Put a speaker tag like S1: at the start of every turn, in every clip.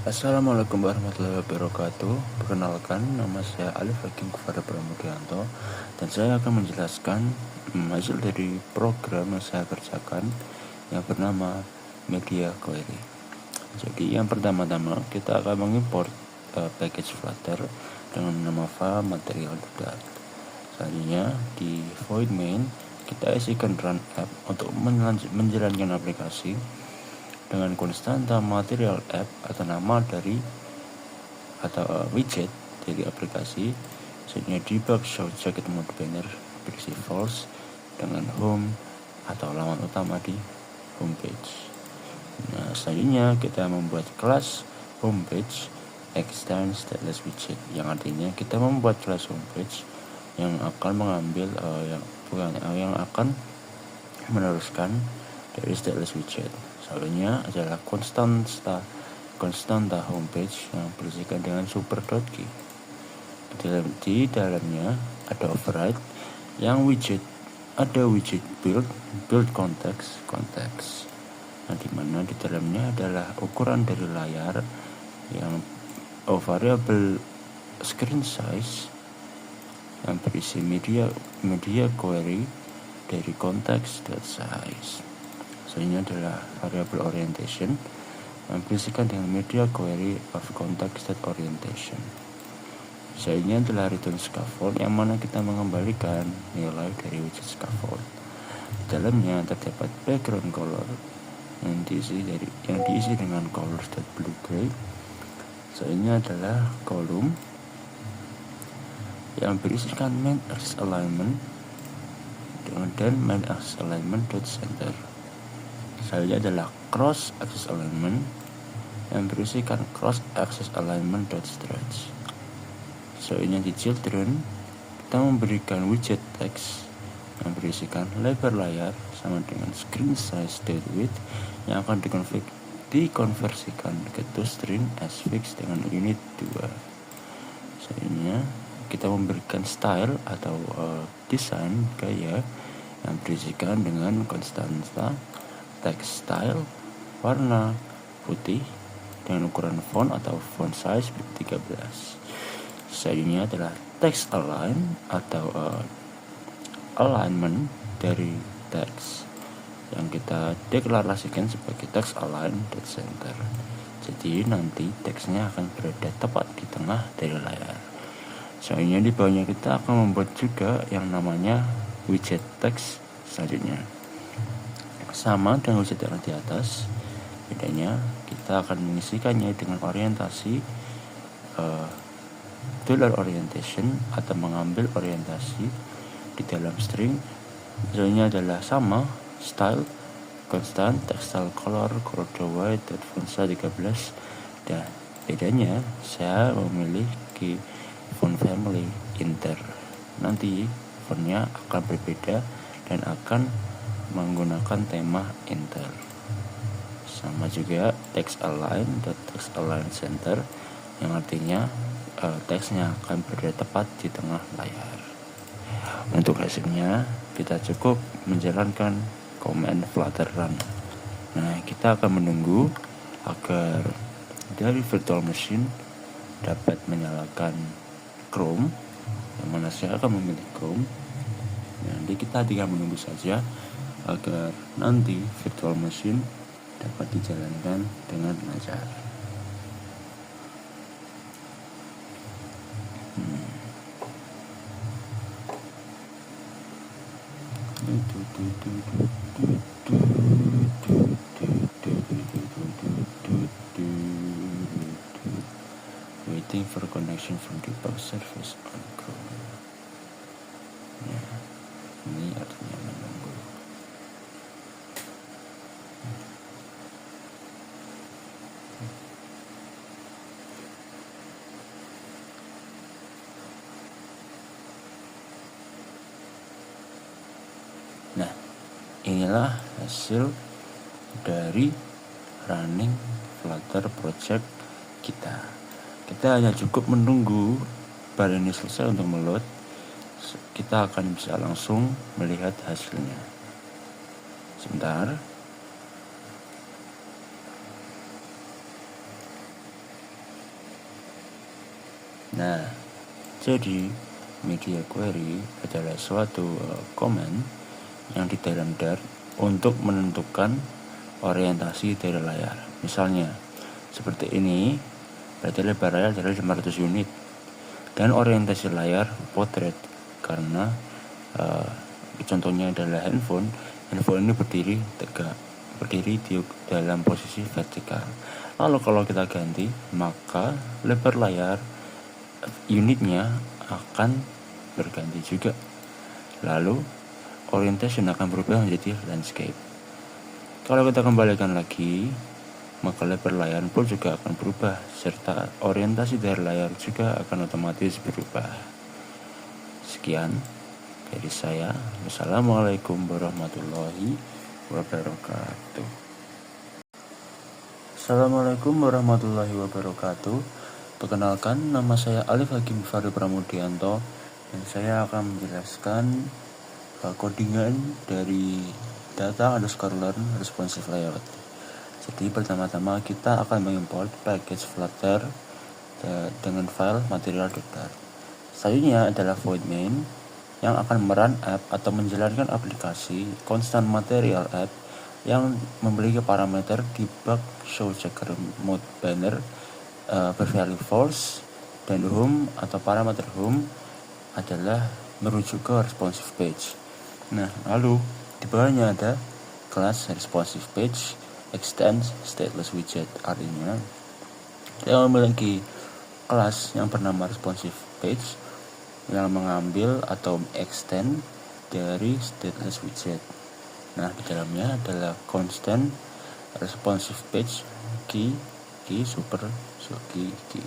S1: Assalamualaikum warahmatullahi wabarakatuh. Perkenalkan, nama saya Alif Hakim Kufara Pramudianto, dan saya akan menjelaskan hasil dari program yang saya kerjakan yang bernama Media Query. Jadi yang pertama-tama kita akan mengimport package Flutter dengan nama file material.dat. Selanjutnya di void main kita isikan run app untuk menjalankan aplikasi dengan konstanta material app atau nama dari atau widget dari aplikasi. Selanjutnya debug show jacket mode banner berisi false dengan home atau laman utama di homepage. Nah, selanjutnya kita membuat kelas homepage extend stateless widget, yang artinya kita membuat kelas homepage yang akan mengambil yang akan meneruskan dari stateless widget. Satunya adalah konstanta homepage yang berisikan dengan super.key. Di dalamnya ada override yang ada widget build context, nah dimana di dalamnya adalah ukuran dari layar yang variable screen size yang berisi media query dari context.size. Selanjutnya adalah variable orientation yang berisikan dengan media query of context.orientation. Selanjutnya adalah return scaffold, yang mana kita mengembalikan nilai dari widget scaffold. Di dalamnya terdapat background color yang diisi dengan colors.blue gray. Selanjutnya adalah kolom yang berisikan main axis alignment dan main axis alignment.center. Selanjutnya adalah cross axis alignment yang berisikan cross axis alignment.stretch. Selanjutnya di children kita memberikan widget text yang berisikan lebar layar sama dengan screen size .width yang akan dikonversikan ke toString as fix dengan unit 2. Selanjutnya kita memberikan style atau desain gaya yang berisikan dengan konstanta text style warna putih dengan ukuran font atau font size 13. Selanjutnya adalah text align atau alignment dari text yang kita deklarasikan sebagai text align .center. Jadi nanti teksnya akan berada tepat di tengah dari layar. Selanjutnya di bawahnya kita akan membuat juga yang namanya widget text selanjutnya. Sama dengan widget yang di atas, bedanya kita akan mengisikannya dengan orientasi dollar orientation atau mengambil orientasi di dalam string. Misalnya adalah sama style constant textile color white dan font size 13, dan bedanya saya memiliki font family inter. Nanti fontnya akan berbeda dan akan menggunakan tema inter. Sama juga text align dan text align center, yang artinya teksnya akan berada tepat di tengah layar. Untuk hasilnya kita cukup menjalankan command flutter run. Nah, kita akan menunggu agar dari virtual machine dapat menyalakan Chrome, yang mana saya akan memilih Chrome. Nanti kita tinggal menunggu saja agar nanti virtual machine dapat dijalankan dengan lancar. Waiting for connection from debug service on Chrome. Ya, ini artinya menunggu. Nah, inilah hasil dari running Flutter project kita. Kita hanya cukup menunggu bar ini selesai untuk meload. Kita akan bisa langsung melihat hasilnya. Sebentar. Nah, jadi media query adalah suatu command yang di dalam Dart untuk menentukan orientasi dari layar. Misalnya seperti ini, berarti lebar layar adalah 500 unit dan orientasi layar portrait karena contohnya adalah handphone ini berdiri tegak, berdiri di dalam posisi vertikal. Lalu kalau kita ganti, maka lebar layar unitnya akan berganti juga. Lalu orientation akan berubah menjadi landscape. Kalau kita kembalikan lagi, maka lebar layar pun juga akan berubah, serta orientasi dari layar juga akan otomatis berubah. Sekian dari saya. Wassalamualaikum warahmatullahi wabarakatuh. Assalamualaikum warahmatullahi wabarakatuh. Perkenalkan, nama saya Alif Hakim Fahri Pramudianto dan saya akan menjelaskan codingan dari data_learn responsive layout. Jadi pertama-tama kita akan mengimport package Flutter dengan file material.dart. Selanjutnya adalah void main yang akan merun app atau menjalankan aplikasi constant material app yang memiliki parameter debug show checker mode banner bervalue false, dan home atau parameter home adalah merujuk ke responsive page. Nah, lalu di bawahnya ada kelas responsive page extends stateless widget, artinya yang memiliki kelas yang bernama responsive page yang mengambil atau extend dari stateless widget. Nah, di dalamnya adalah constant responsive page key super key.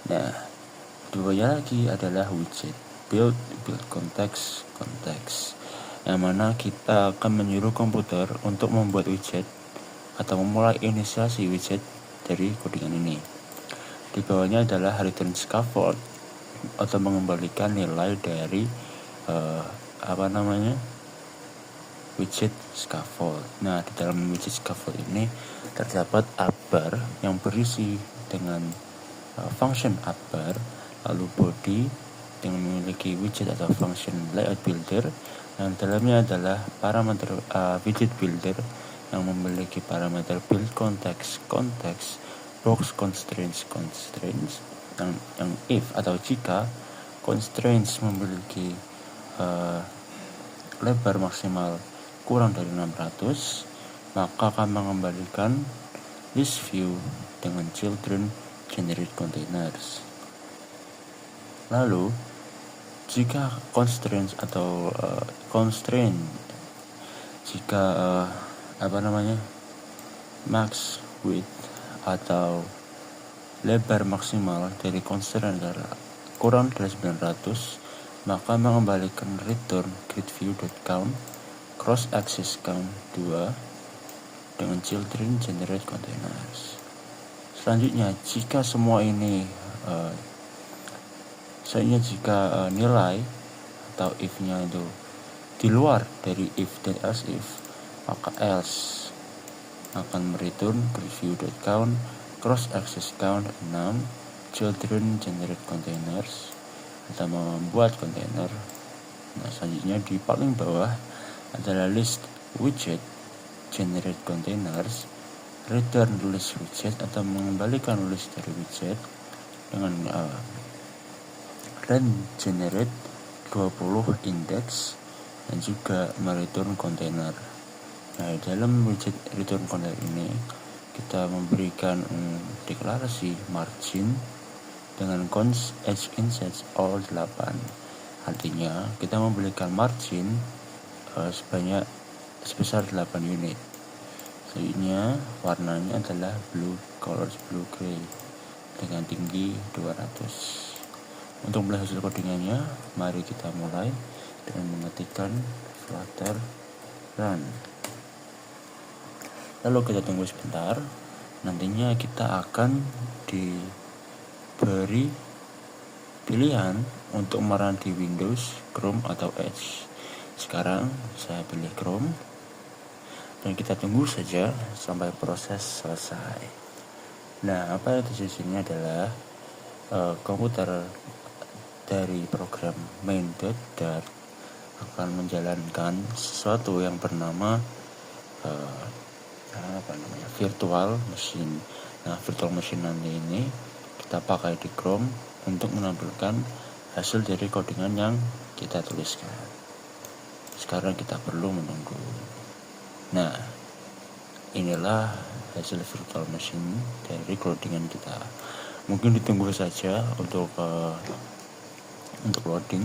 S1: Nah, duanya lagi adalah widget build context, yang mana kita akan menyuruh komputer untuk membuat widget atau memulai inisiasi widget dari codingan ini. Di bawahnya adalah return scaffold atau mengembalikan nilai dari widget scaffold. Nah, di dalam widget scaffold ini terdapat upbar yang berisi dengan function upbar, lalu body yang memiliki widget atau function layout builder, dan dalamnya adalah parameter widget builder yang memiliki parameter build context, box constraints, yang if atau jika constraints memiliki lebar maksimal kurang dari 600, maka akan mengembalikan list view dengan children generate containers. Lalu jika max width atau lebar maksimal dari constraint kurang dari 900, maka mengembalikan return grid view.count cross axis count 2 dengan children generate containers. Selanjutnya, jika semua ini nilai atau if-nya itu di luar dari if dan else if, maka else akan mereturn preview.count cross axis count 6 children generate containers atau membuat kontainer. Nah, selanjutnya di paling bawah adalah list widget generate containers, return list widget atau mengembalikan list dari widget dengan len generate 20 index dan juga mereturn container. Nah, dalam widget return container ini kita memberikan deklarasi margin dengan const edge inset all 8. Artinya kita memberikan margin sebesar 8 unit. Selanjutnya warnanya adalah blue gray dengan tinggi 200. Untuk melihat hasil codingannya, mari kita mulai dengan mengetikkan flutter run. Lalu kita tunggu sebentar. Nantinya kita akan diberi pilihan untuk merun di Windows, Chrome atau Edge. Sekarang saya pilih Chrome dan kita tunggu saja sampai proses selesai. Nah, apa yang terjadi di sini adalah komputer dari program main.dart akan menjalankan sesuatu yang bernama virtual machine. Nah, virtual machine nanti ini kita pakai di Chrome untuk menampilkan hasil dari codingan yang kita tuliskan. Sekarang kita perlu menunggu. Nah, inilah hasil virtual machine dari codingan kita. Mungkin ditunggu saja untuk loading.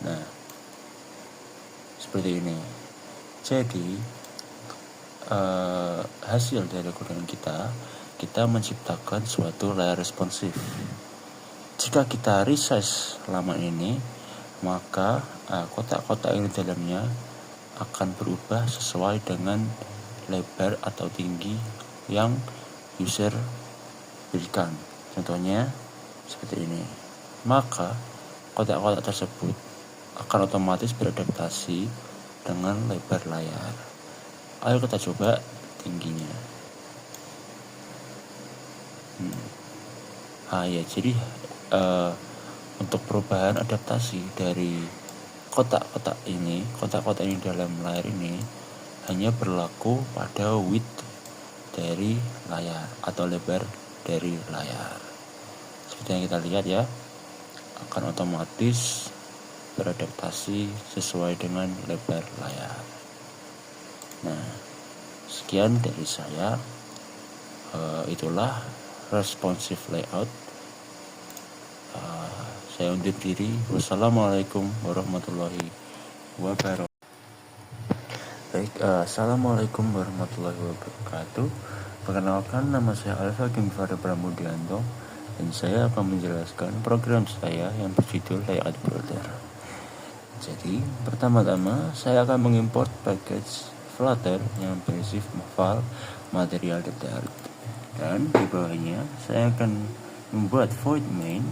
S1: Nah, seperti ini. Jadi hasil dari codingan kita menciptakan suatu layar responsif. Jika kita resize halaman ini, maka kotak-kotak yang di dalamnya akan berubah sesuai dengan lebar atau tinggi yang user berikan. Contohnya seperti ini. Maka kotak-kotak tersebut akan otomatis beradaptasi dengan lebar layar. Ayo kita coba tingginya. Jadi untuk perubahan adaptasi dari kotak-kotak ini dalam layar ini hanya berlaku pada width dari layar atau lebar dari layar. Seperti yang kita lihat ya, akan otomatis beradaptasi sesuai dengan lebar layar. Nah, sekian dari saya. Itulah responsive layout. Saya undur diri. Wassalamualaikum warahmatullahi wabarakatuh. Baik, assalamualaikum warahmatullahi wabarakatuh. Perkenalkan, nama saya Alfa Gimfara Pramudianto dan saya akan menjelaskan program saya yang berjudul Layout Builder. Jadi, pertama-tama saya akan mengimport package Flutter yang berisi file material.dart, dan di bawahnya saya akan membuat void main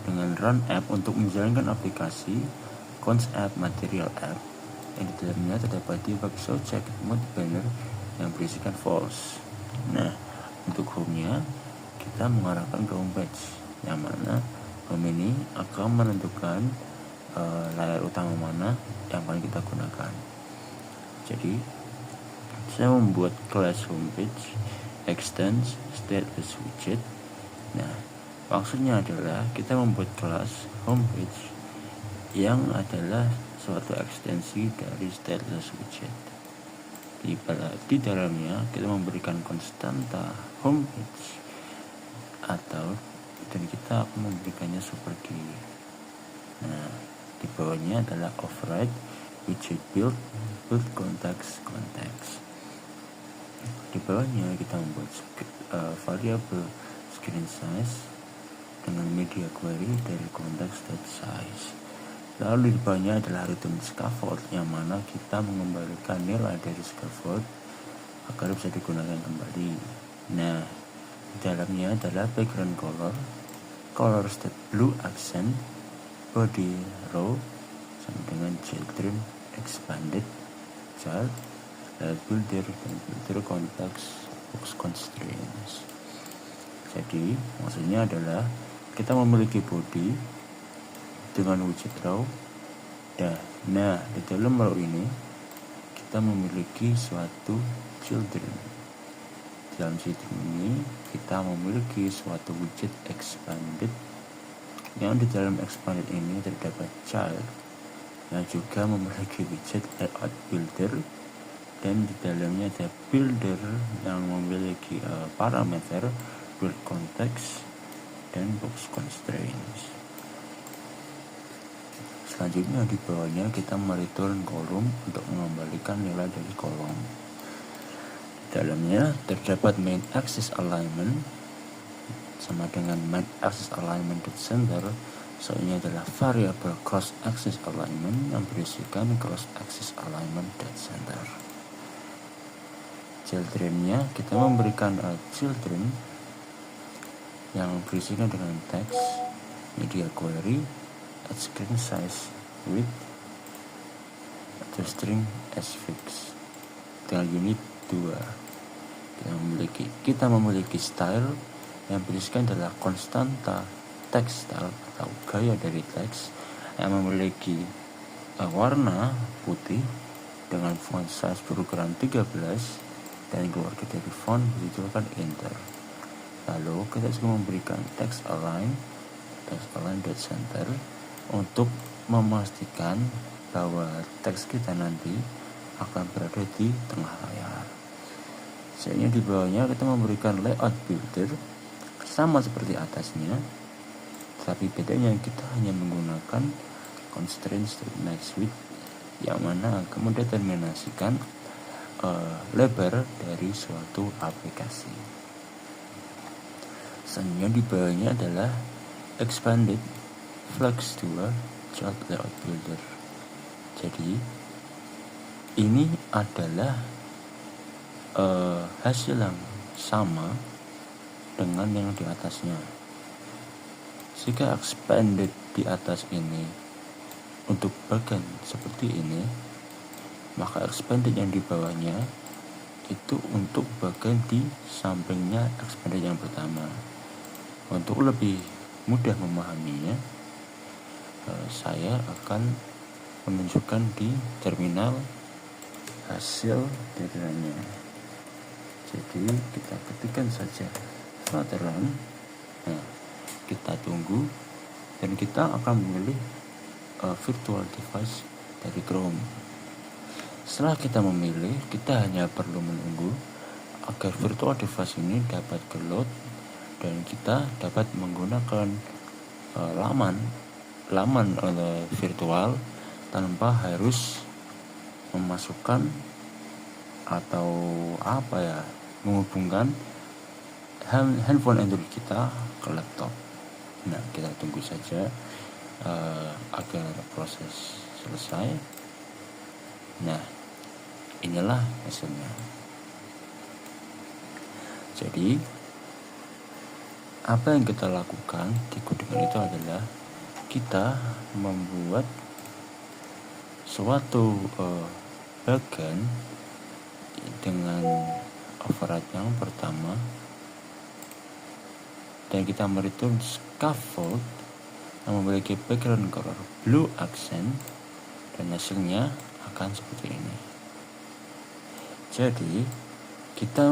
S1: dengan run app untuk menjalankan aplikasi cons app material app yang di dalamnya terdapat debug subject mode banner yang berisikan false. Nah, untuk home-nya kita mengarahkan ke home page, yang mana home ini akan menentukan layar utama mana yang akan kita gunakan. Jadi saya membuat kelas homepage extends stateless widget. Nah, maksudnya adalah kita membuat kelas homepage yang adalah suatu ekstensi dari stateless widget. Di dalamnya kita memberikan konstanta homepage dan kita akan memberikannya seperti. Nah, di bawahnya adalah override widget build context. Di bawahnya kita membuat variabel screen size dengan media query dari context.size. Lalu di bawahnya adalah return scaffold, yang mana kita mengembalikan nilai dari scaffold agar bisa digunakan kembali. Nah, di dalamnya adalah background color state blue accent, body row sama dengan children expanded child, builder dan builder context box constraints. Jadi maksudnya adalah kita memiliki body dengan widget row. Nah, di dalam row ini kita memiliki suatu children. Dalam children ini kita memiliki suatu widget expanded, yang di dalam expanded ini terdapat child yang juga memiliki widget layout builder, dan di dalamnya ada builder yang memiliki parameter build context dan box constraints. Selanjutnya di bawahnya kita mereturn kolom untuk mengembalikan nilai dari kolom. Di dalamnya terdapat main axis alignment sama dengan main axis alignment center. Soalnya adalah variabel cross axis alignment yang berisikan cross axis alignment center. Childrennya kita memberikan children yang berisikan dengan teks, media query, screen size width, atau string sfix. Dengan unit 2 kita memiliki style yang berisikan adalah konstanta text style atau gaya dari teks yang memiliki warna putih dengan font size berukuran 13 dan keluarga dari font berjudulkan Enter. Lalu kita juga memberikan text align dot center untuk memastikan bahwa teks kita nanti akan berada di tengah layar. Selanjutnya di bawahnya kita memberikan layout builder sama seperti atasnya, tapi bedanya kita hanya menggunakan constraint strip max width yang mana akan mendeterminasikan lebar dari suatu aplikasi. Selanjutnya di bawahnya adalah expanded flex 2 chart layout builder. Jadi ini adalah hasil yang sama dengan yang di atasnya. Jika expanded di atas ini untuk bagian seperti ini, maka expanded yang di bawahnya itu untuk bagian di sampingnya expanded yang pertama. Untuk lebih mudah memahaminya, saya akan menunjukkan di terminal hasil deadline-nya. Jadi kita ketikkan saja Flutter-run. Nah, kita tunggu dan kita akan memilih virtual device dari Chrome. Setelah kita memilih, kita hanya perlu menunggu agar virtual device ini dapat ke-load dan kita dapat menggunakan laman virtual tanpa harus memasukkan atau menghubungkan handphone Android kita ke laptop. Nah, kita tunggu saja agar proses selesai. Nah, inilah hasilnya. Jadi apa yang kita lakukan di codingan itu adalah kita membuat suatu bagian dengan override yang pertama dan kita mereturn scaffold yang memiliki background color blue accent dan hasilnya akan seperti ini. Jadi kita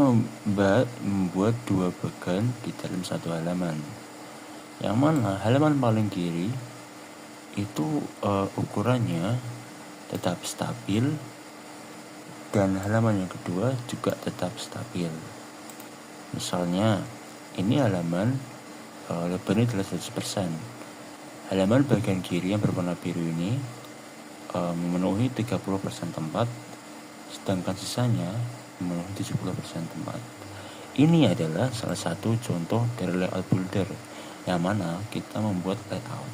S1: membuat dua bagian di dalam satu halaman, yang mana halaman paling kiri itu ukurannya tetap stabil dan halaman yang kedua juga tetap stabil. Misalnya ini halaman lebarnya adalah 100%. Halaman bagian kiri yang berwarna biru ini memenuhi 30% tempat, sedangkan sisanya memenuhi 70% tempat. Ini adalah salah satu contoh dari layout builder yang mana kita membuat layout.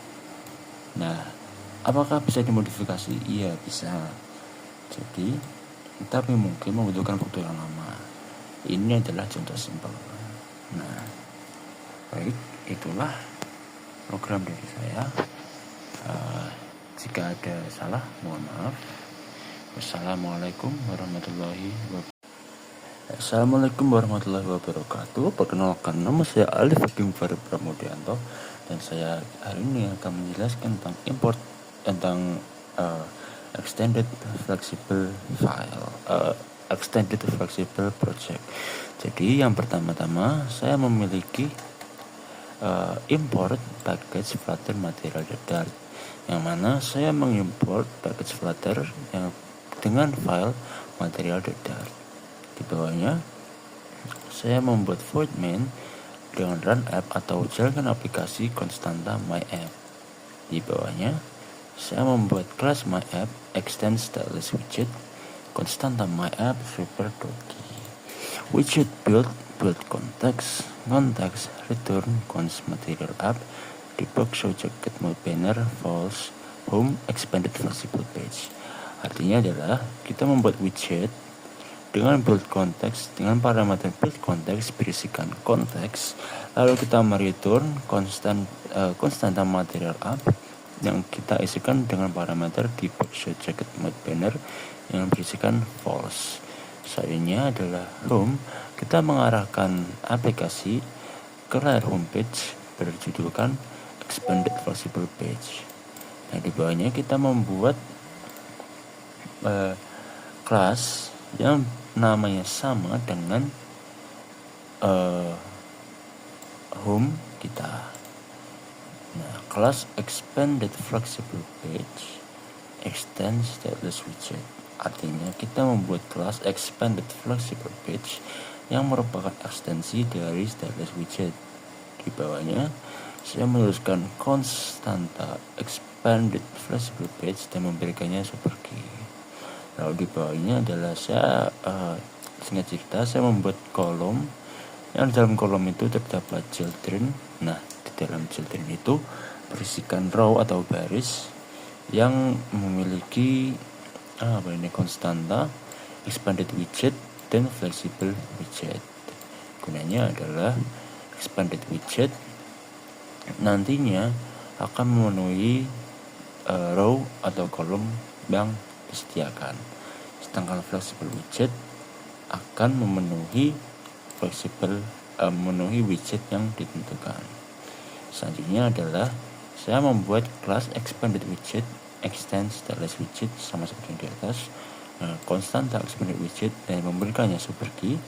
S1: Nah, apakah bisa dimodifikasi? Iya, bisa. Jadi, tapi mungkin membutuhkan waktu yang lama. Ini adalah contoh simpel. Nah, baik, itulah program dari saya. Jika ada salah, mohon maaf. Wassalamualaikum warahmatullahi wabarakatuh. Perkenalkan, nama saya Alif Hakim Farid Pramudianto dan saya hari ini akan menjelaskan tentang extended flexible project. Jadi yang pertama-tama saya memiliki import package Flutter Material Dart, yang mana saya mengimport package Flutter yang dengan file Material Dart. Di bawahnya saya membuat void main dengan run app atau jalankan aplikasi konstanta my app. Di bawahnya saya membuat class my app extend stylus widget konstanta my app super doki. Widget build context return const material app debug show jacket mode banner false home expanded flexible page. Artinya adalah kita membuat widget dengan build context, dengan parameter build context berisikan konteks, lalu kita mereturn konstanta material app yang kita isikan dengan parameter debug show jacket mode banner yang berisikan false. Selanjutnya adalah home. Kita mengarahkan aplikasi ke layar homepage berjudulkan expanded flexible page. Nah, di bawahnya kita membuat kelas yang namanya sama dengan home kita. Nah, kelas expanded flexible page extends stateless widget. Artinya kita membuat kelas expanded flexible page yang merupakan ekstensi dari stateless widget. Di bawahnya saya menuliskan konstanta expanded flexible page dan memberikannya seperti. Lalu di bawahnya adalah saya singkat cerita saya membuat kolom yang dalam kolom itu terdapat children. Nah, di dalam children itu berisikan row atau baris yang memiliki konstanta, expanded widget, dan flexible widget. Gunanya adalah expanded widget nantinya akan memenuhi row atau kolom yang disediakan, sedangkan flexible widget akan memenuhi widget yang ditentukan. Selanjutnya adalah saya membuat kelas expanded widget extends stateless widget sama seperti yang di atas. Konstanta expanded widget dan memberikannya seperti.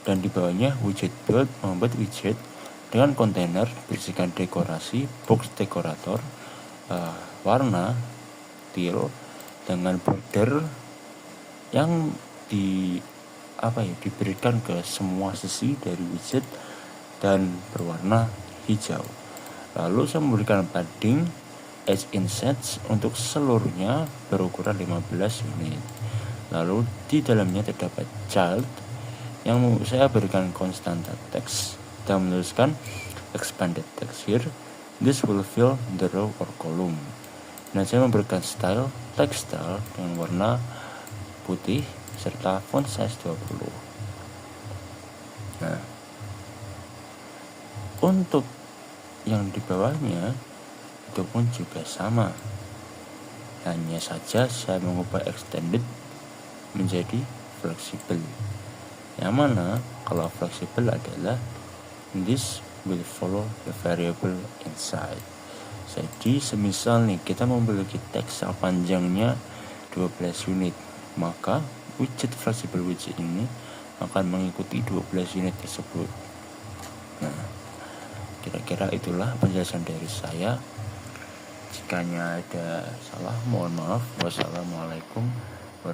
S1: Dan di bawahnya widget build membuat widget dengan kontainer berisikan dekorasi box dekorator warna teal dengan border yang diberikan ke semua sisi dari widget dan berwarna hijau. Lalu saya memberikan padding edge insets untuk seluruhnya berukuran 15 unit. Lalu di dalamnya terdapat child yang saya berikan konstanta text dan menuliskan expanded text here. This will fill the row or column. Dan saya memberikan style text style dengan warna putih serta font size 20. Nah, untuk yang di bawahnya itu pun juga sama, hanya saja saya mengubah extended menjadi flexible, yang mana kalau flexible adalah this will follow the variable inside. Jadi semisal nih kita memiliki teks panjangnya 12 unit, maka widget flexible widget ini akan mengikuti 12 unit tersebut. Nah, kira-kira itulah penjelasan dari saya. Jikanya ada salah, mohon maaf. Wassalamualaikum